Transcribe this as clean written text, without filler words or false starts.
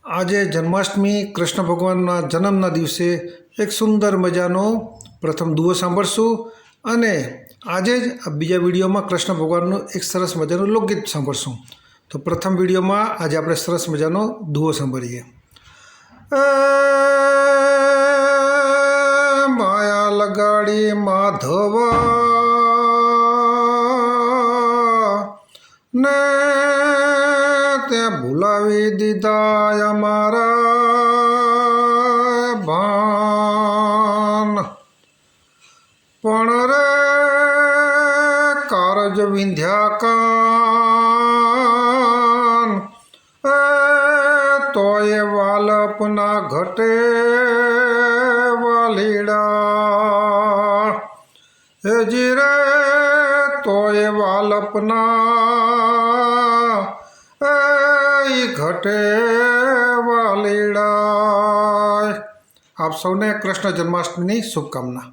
આજે જન્માષ્ટમી કૃષ્ણ ભગવાનના જન્મના દિવસે એક સુંદર મજાનો પ્રથમ દુહો સાંભળશું અને આજે જ આ બીજા વિડીયોમાં કૃષ્ણ ભગવાનનું એક સરસ મજાનું લોકગીત સાંભળશું. તો પ્રથમ વિડીયોમાં આજે આપણે સરસ મજાનો દુહો સાંભળીએ. માયા લગાડી માધવા ને ત્યાં ભૂલાવી દીધા અમારા ભાન, પણ રે કારજ વિંધ્યા કાન તોય વાલપના ઘટે વાલીડા હેજી રે તોય વાલપના ઘટે વાલીડા. આપ સૌને કૃષ્ણ જન્માષ્ટમીની શુભકામના.